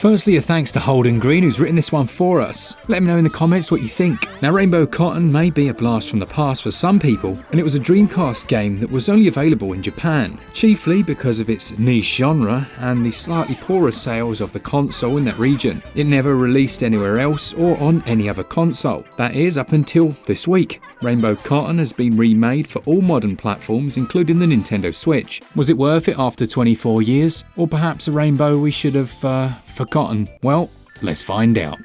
Firstly, a thanks to Holden Green who's written this one for us. Let me know in the comments what you think. Now, Rainbow Cotton may be a blast from the past for some people, and it was a Dreamcast game that was only available in Japan, chiefly because of its niche genre and the slightly poorer sales of the console in that region. It never released anywhere else or on any other console. That is, up until this week. Rainbow Cotton has been remade for all modern platforms, including the Nintendo Switch. Was it worth it after 24 years? Or perhaps a rainbow we should have forgotten? Well, let's find out.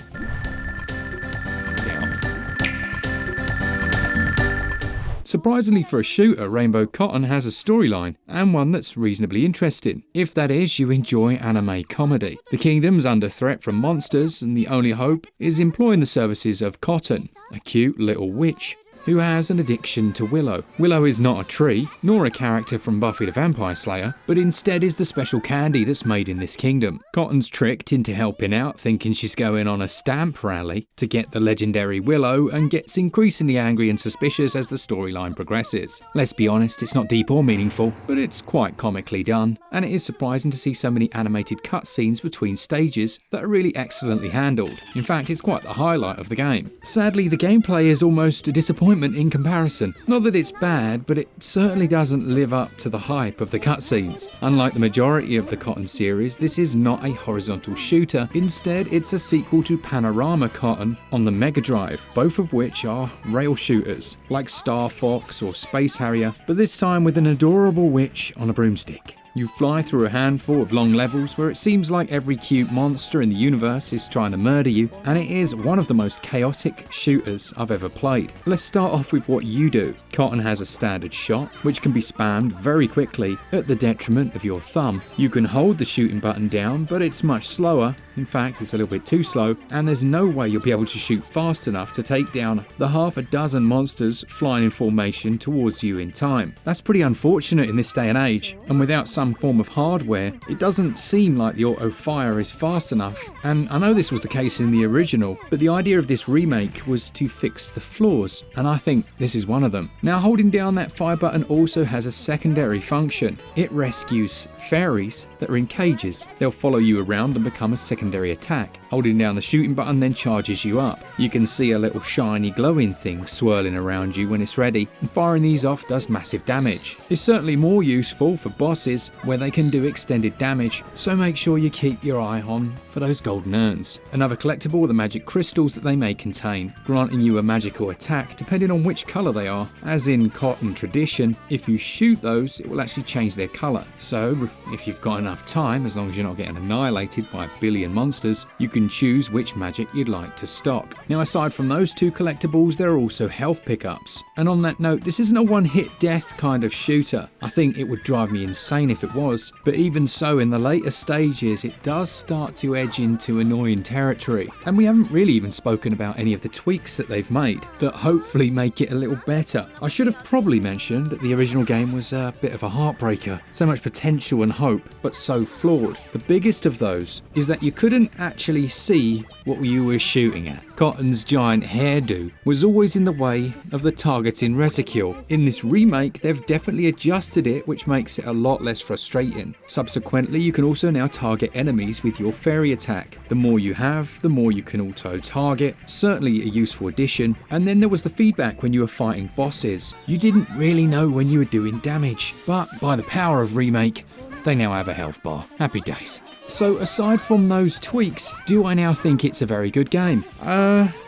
Surprisingly for a shooter, Rainbow Cotton has a storyline, and one that's reasonably interesting, if that is you enjoy anime comedy. The kingdom's under threat from monsters, and the only hope is employing the services of Cotton, a cute little witch who has an addiction to Willow. Willow is not a tree, nor a character from Buffy the Vampire Slayer, but instead is the special candy that's made in this kingdom. Cotton's tricked into helping out, thinking she's going on a stamp rally to get the legendary Willow, and gets increasingly angry and suspicious as the storyline progresses. Let's be honest, it's not deep or meaningful, but it's quite comically done, and it is surprising to see so many animated cutscenes between stages that are really excellently handled. In fact, it's quite the highlight of the game. Sadly, the gameplay is almost a disappointment in comparison. Not that it's bad, but it certainly doesn't live up to the hype of the cutscenes. Unlike the majority of the Cotton series, this is not a horizontal shooter. Instead, it's a sequel to Panorama Cotton on the Mega Drive, both of which are rail shooters, like Star Fox or Space Harrier, but this time with an adorable witch on a broomstick. You fly through a handful of long levels where it seems like every cute monster in the universe is trying to murder you, and it is one of the most chaotic shooters I've ever played. Let's start off with what you do. Cotton has a standard shot, which can be spammed very quickly at the detriment of your thumb. You can hold the shooting button down, but it's much slower. In fact, it's a little bit too slow, and there's no way you'll be able to shoot fast enough to take down the half a dozen monsters flying in formation towards you in time. That's pretty unfortunate in this day and age, and without some form of hardware, it doesn't seem like the auto fire is fast enough. And I know this was the case in the original, but the idea of this remake was to fix the flaws, and I think this is one of them. Now, holding down that fire button also has a secondary function. It rescues fairies that are in cages. They'll follow you around and become a secondary attack. Holding down the shooting button then charges you up. You can see a little shiny glowing thing swirling around you when it's ready, and firing these off does massive damage. It's certainly more useful for bosses where they can do extended damage, so make sure you keep your eye on for those golden urns. Another collectible are the magic crystals that they may contain, granting you a magical attack depending on which colour they are. As in Cotton tradition, if you shoot those, it will actually change their colour. So if you've got enough time, as long as you're not getting annihilated by a billion monsters, you can choose which magic you'd like to stock. Now, aside from those two collectibles, there are also health pickups. And on that note, this isn't a one-hit death kind of shooter. I think it would drive me insane if it was, but even so, in the later stages it does start to edge into annoying territory, and we haven't really even spoken about any of the tweaks that they've made that hopefully make it a little better. I should have probably mentioned that the original game was a bit of a heartbreaker, so much potential and hope, but so flawed. The biggest of those is that you couldn't actually see what you were shooting at. Cotton's giant hairdo was always in the way of the targeting reticule. In this remake, they've definitely adjusted it, which makes it a lot less frustrating. Subsequently, you can also now target enemies with your fairy attack. The more you have, the more you can auto-target. Certainly a useful addition. And then there was the feedback when you were fighting bosses. You didn't really know when you were doing damage, but by the power of Remake, they now have a health bar. Happy days. So aside from those tweaks, do I now think it's a very good game?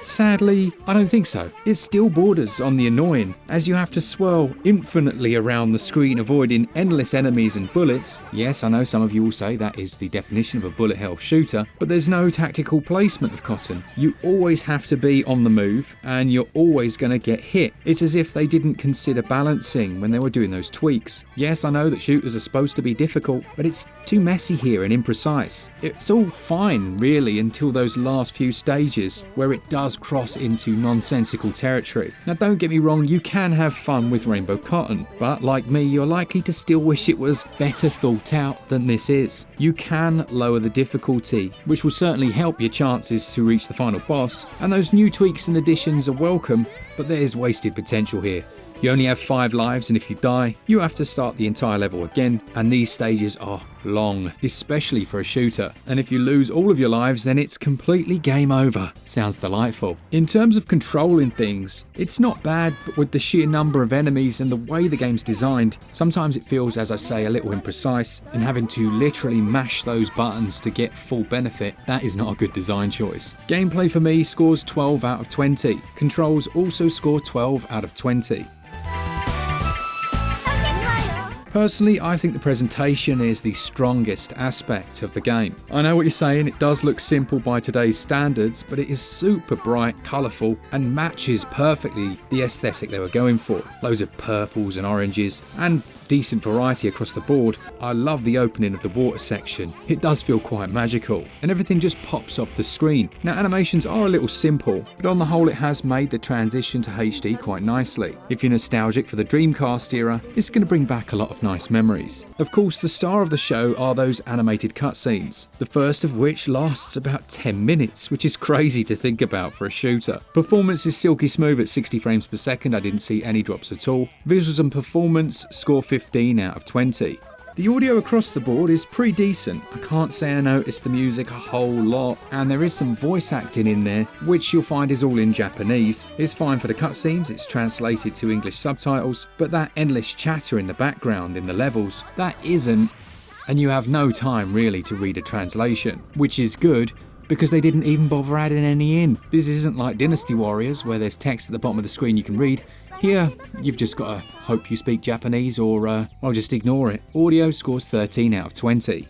Sadly, I don't think so. It still borders on the annoying, as you have to swirl infinitely around the screen avoiding endless enemies and bullets. Yes, I know some of you will say that is the definition of a bullet hell shooter, but there's no tactical placement of Cotton. You always have to be on the move, and you're always going to get hit. It's as if they didn't consider balancing when they were doing those tweaks. Yes, I know that shooters are supposed to be difficult, but it's too messy here and imprecise. It's all fine, really, until those last few stages where it does cross into nonsensical territory. Now, don't get me wrong, you can have fun with Rainbow Cotton, but like me, you're likely to still wish it was better thought out than this is. You can lower the difficulty, which will certainly help your chances to reach the final boss, and those new tweaks and additions are welcome, but there is wasted potential here. You only have 5 lives, and if you die, you have to start the entire level again, and these stages are long, especially for a shooter. And if you lose all of your lives, then it's completely game over. Sounds delightful. In terms of controlling things, it's not bad, but with the sheer number of enemies and the way the game's designed, sometimes it feels, as I say, a little imprecise, and having to literally mash those buttons to get full benefit, that is not a good design choice. Gameplay for me scores 12 out of 20. Controls also score 12 out of 20. Personally, I think the presentation is the strongest aspect of the game. I know what you're saying, it does look simple by today's standards, but it is super bright, colourful, and matches perfectly the aesthetic they were going for. Loads of purples and oranges, and decent variety across the board. I love the opening of the water section. It does feel quite magical, and everything just pops off the screen. Now, animations are a little simple, but on the whole it has made the transition to HD quite nicely. If you're nostalgic for the Dreamcast era, it's going to bring back a lot of nice memories. Of course, the star of the show are those animated cutscenes, the first of which lasts about 10 minutes, which is crazy to think about for a shooter. Performance is silky smooth at 60 frames per second, I didn't see any drops at all. Visuals and performance score 15 out of 20. The audio across the board is pretty decent. I can't say I noticed the music a whole lot, and there is some voice acting in there, which you'll find is all in Japanese. It's fine for the cutscenes, it's translated to English subtitles, but that endless chatter in the background in the levels, that isn't, and you have no time really to read a translation, which is good, because they didn't even bother adding any in. This isn't like Dynasty Warriors, where there's text at the bottom of the screen you can read. Here, you've just got to hope you speak Japanese or, well, just ignore it. Audio scores 13 out of 20.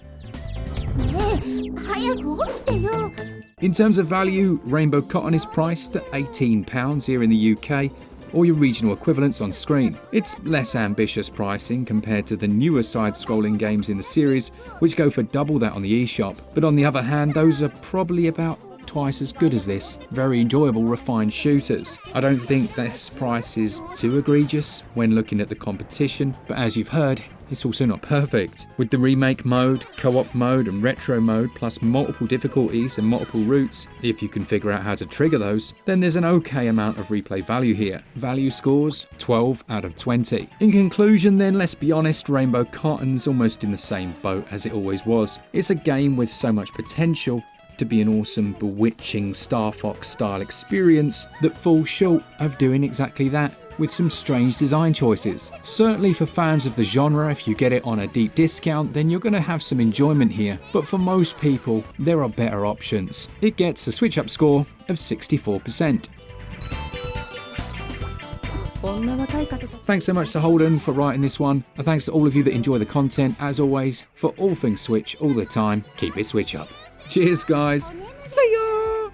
In terms of value, Rainbow Cotton is priced at £18 here in the UK, or your regional equivalents on screen. It's less ambitious pricing compared to the newer side-scrolling games in the series, which go for double that on the eShop. But on the other hand, those are probably about twice as good as this. Very enjoyable, refined shooters. I don't think this price is too egregious when looking at the competition, but as you've heard, it's also not perfect. With the remake mode, co-op mode and retro mode, plus multiple difficulties and multiple routes, if you can figure out how to trigger those, then there's an okay amount of replay value here. Value scores 12 out of 20. In conclusion then, let's be honest, Rainbow Cotton's almost in the same boat as it always was. It's a game with so much potential to be an awesome, bewitching Star Fox style experience that falls short of doing exactly that, with some strange design choices. Certainly for fans of the genre, if you get it on a deep discount, then you're going to have some enjoyment here, but for most people, there are better options. It gets a SwitchUp score of 64%. Thanks so much to Holden for writing this one, and thanks to all of you that enjoy the content. As always, for all things Switch all the time, keep it Switch up. Cheers guys, see ya!